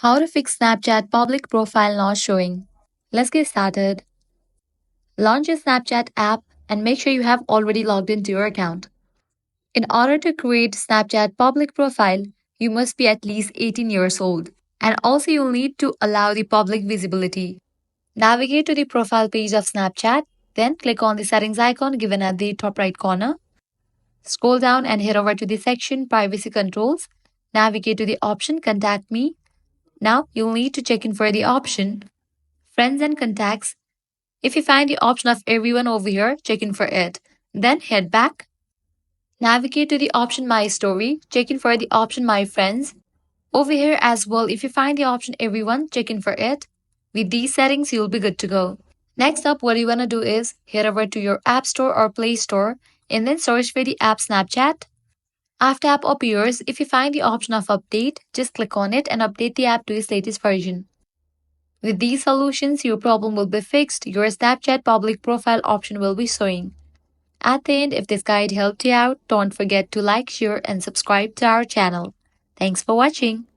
How to fix Snapchat public profile not showing. Let's get started. Launch your Snapchat app and make sure you have already logged into your account. In order to create Snapchat public profile, you must be at least 18 years old. And also you'll need to allow the public visibility. Navigate to the profile page of Snapchat, then click on the settings icon given at the top right corner. Scroll down and head over to the section Privacy Controls. Navigate to the option Contact Me. Now you'll need to check in for the option Friends and Contacts. If you find the option of everyone over here, check in for it. Then head back. Navigate to the option My Story. Check in for the option My Friends. Over here as well, if you find the option Everyone, check in for it. With these settings, you'll be good to go. Next up, what you want to do is head over to your App Store or Play Store and then search for the app Snapchat. After app appears, if you find the option of update, just click on it and update the app to its latest version. With these solutions, your problem will be fixed. Your Snapchat public profile option will be showing. At the end, if this guide helped you out, don't forget to like, share, and subscribe to our channel. Thanks for watching.